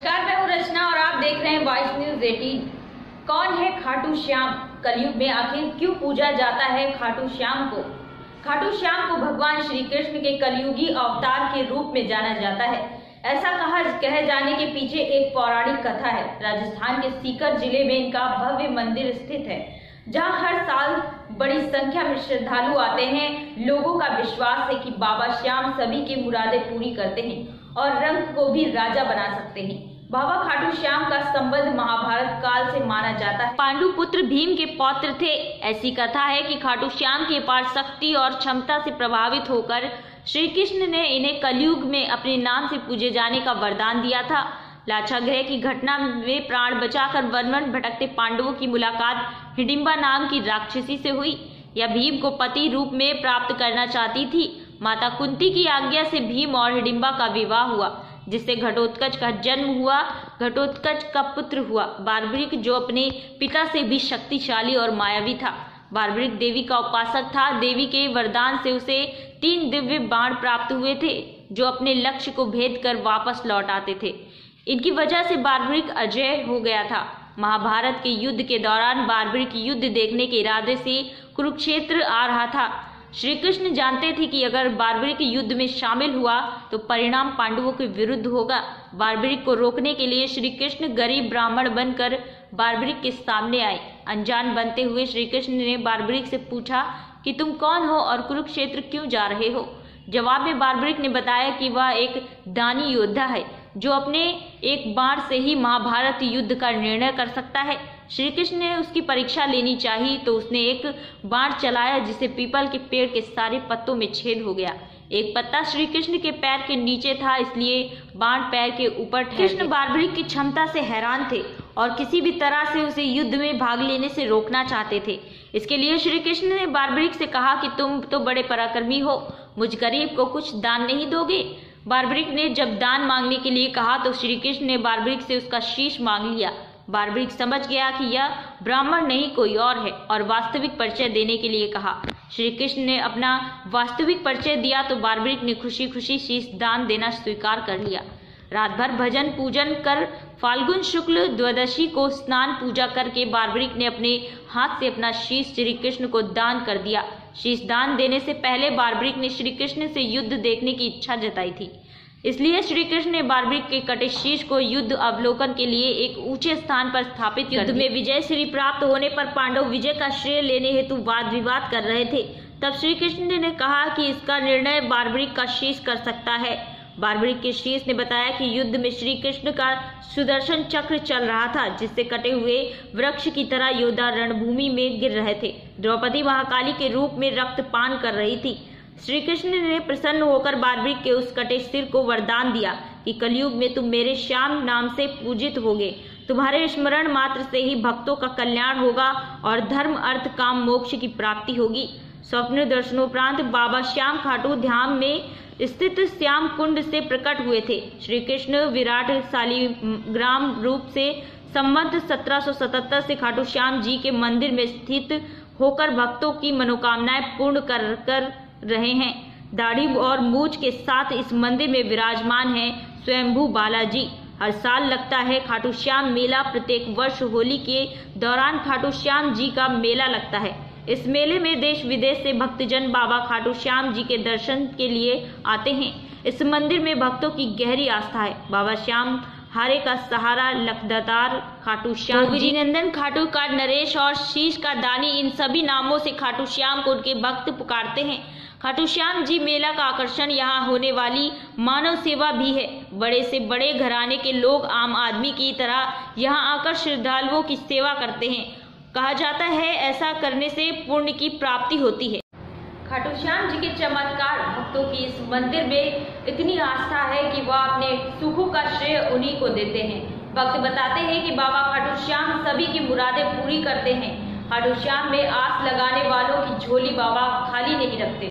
नमस्कार, मैं हूँ रचना और आप देख रहे हैं वॉइस न्यूज 18। कौन है खाटू श्याम? कलयुग में आखिर क्यों पूजा जाता है खाटू श्याम को? खाटू श्याम को भगवान श्री कृष्ण के कलयुगी अवतार के रूप में जाना जाता है। ऐसा कहे जाने के पीछे एक पौराणिक कथा है। राजस्थान के सीकर जिले में इनका भव्य मंदिर स्थित है, जहां हर साल बड़ी संख्या में श्रद्धालु आते हैं। लोगों का विश्वास है कि बाबा श्याम सभी की मुरादें पूरी करते हैं और रंग को भी राजा बना सकते हैं। बाबा खाटू श्याम का संबंध महाभारत काल से माना जाता है। पांडु पुत्र भीम के पौत्र थे। ऐसी कथा है कि खाटू श्याम की अपार शक्ति और क्षमता से प्रभावित होकर श्री कृष्ण ने इन्हें कलयुग में अपने नाम से पूजे जाने का वरदान दिया था। लाक्षागृह की घटना में प्राण बचाकर वन भटकते पांडवों की मुलाकात हिडिंबा नाम की राक्षसी से हुई। यह भीम को पति रूप में प्राप्त करना चाहती थी। माता कुंती की आज्ञा से भीम और हिडिंबा का विवाह हुआ, जिससे घटोत्कच का जन्म हुआ। घटोत्कच का पुत्र हुआ बार्बरिक, जो अपने पिता से भी शक्तिशाली और मायावी था। बार्बरिक देवी का उपासक था। देवी के वरदान से उसे 3 दिव्य बाण प्राप्त हुए थे, जो अपने लक्ष्य को भेद कर वापस लौट आते थे। इनकी वजह से बार्बरिक अजय हो गया था। महाभारत के युद्ध के दौरान बार्बरिक युद्ध देखने के इरादे से कुरुक्षेत्र आ रहा था। श्री कृष्ण जानते थे कि अगर बार्बरिक युद्ध में शामिल हुआ तो परिणाम पांडवों के विरुद्ध होगा। बार्बरिक को रोकने के लिए श्री कृष्ण गरीब ब्राह्मण बनकर बार्बरिक के सामने आए। अनजान बनते हुए श्री कृष्ण ने बार्बरिक से पूछा कि तुम कौन हो और कुरुक्षेत्र क्यों जा रहे हो? जवाब में बार्बरिक ने बताया कि वह एक दानी योद्धा है, जो अपने एक बाण से ही महाभारत युद्ध का निर्णय कर सकता है। श्री कृष्ण ने उसकी परीक्षा लेनी चाहिए, तो उसने एक बाण चलाया, जिसे पीपल के पेड़ के सारे पत्तों में छेद हो गया। एक पत्ता श्री कृष्ण के पैर के नीचे था, इसलिए बाण पैर के ऊपर ठहर गया। कृष्ण बार्बरिक की क्षमता से हैरान थे और किसी भी तरह से उसे युद्ध में भाग लेने से रोकना चाहते थे। इसके लिए श्री कृष्ण ने बार्बरिक से कहा कि तुम तो बड़े पराक्रमी हो, मुझ गरीब को कुछ दान नहीं दोगे? बार्बरिक ने जब दान मांगने के लिए कहा तो श्री कृष्ण ने बार्बरिक से उसका शीश मांग लिया। बार्बरिक समझ गया कि यह ब्राह्मण नहीं कोई और है और वास्तविक परिचय देने के लिए कहा। श्री कृष्ण ने अपना वास्तविक परिचय दिया तो बार्बरिक ने खुशी खुशी शीश दान देना स्वीकार कर लिया। रात भर भजन पूजन कर फाल्गुन शुक्ल द्वादशी को स्नान पूजा करके बार्बरिक ने अपने हाथ से अपना शीश श्री कृष्ण को दान कर दिया। शीश दान देने से पहले बार्बरिक ने श्री कृष्ण से युद्ध देखने की इच्छा जताई थी, इसलिए श्री कृष्ण ने बार्बरिक के कटे शीश को युद्ध अवलोकन के लिए एक ऊंचे स्थान पर स्थापित कर दिया। युद्ध में विजय श्री प्राप्त होने पर पांडव विजय का श्रेय लेने हेतु वाद विवाद कर रहे थे। तब श्री कृष्ण ने कहा कि इसका निर्णय बार्बरिक का शीश कर सकता है। बार्बरिक के शीश ने बताया कि युद्ध में श्री कृष्ण का सुदर्शन चक्र चल रहा था, जिससे कटे हुए वृक्ष की तरह योद्धा रणभूमि में गिर रहे थे। द्रौपदी महाकाली के रूप में रक्तपान कर रही थी। श्री कृष्ण ने प्रसन्न होकर बार्बरिक के उस कटे सिर को वरदान दिया कि कलयुग में तुम मेरे श्याम नाम से पूजित होगे। तुम्हारे स्मरण मात्र से ही भक्तों का कल्याण होगा और धर्म अर्थ काम मोक्ष की प्राप्ति होगी। स्वप्न दर्शनोपरांत बाबा श्याम खाटू धाम में स्थित श्याम कुंड से प्रकट हुए थे। श्री कृष्ण विराट शालिग्राम रूप से संवत 1777 से खाटू श्याम जी के मंदिर में स्थित होकर भक्तों की मनोकामनाएं पूर्ण कर रहे हैं। दाढ़ी और मूछ के साथ इस मंदिर में विराजमान है स्वयंभू बालाजी। हर साल लगता है खाटू श्याम मेला। प्रत्येक वर्ष होली के दौरान खाटू श्याम जी का मेला लगता है। इस मेले में देश विदेश से भक्तजन बाबा खाटू श्याम जी के दर्शन के लिए आते हैं। इस मंदिर में भक्तों की गहरी आस्था है। बाबा श्याम हारे का सहारा, लखदातार खाटू श्याम जी, नंदन खाटू का नरेश और शीश का दानी, इन सभी नामों से खाटू श्याम को उनके भक्त पुकारते हैं। खाटू श्याम जी मेला का आकर्षण यहाँ होने वाली मानव सेवा भी है। बड़े से बड़े घराने के लोग आम आदमी की तरह यहाँ आकर श्रद्धालुओं की सेवा करते हैं। कहा जाता है ऐसा करने से पुण्य की प्राप्ति होती है। खाटू श्याम जी के चमत्कार, भक्तों की इस मंदिर में इतनी आस्था है कि वह अपने सुखों का श्रेय उन्हीं को देते हैं। भक्त बताते हैं कि बाबा खाटू श्याम सभी की मुरादें पूरी करते हैं। खाटू श्याम में आस लगाने वालों की झोली बाबा खाली नहीं रखते।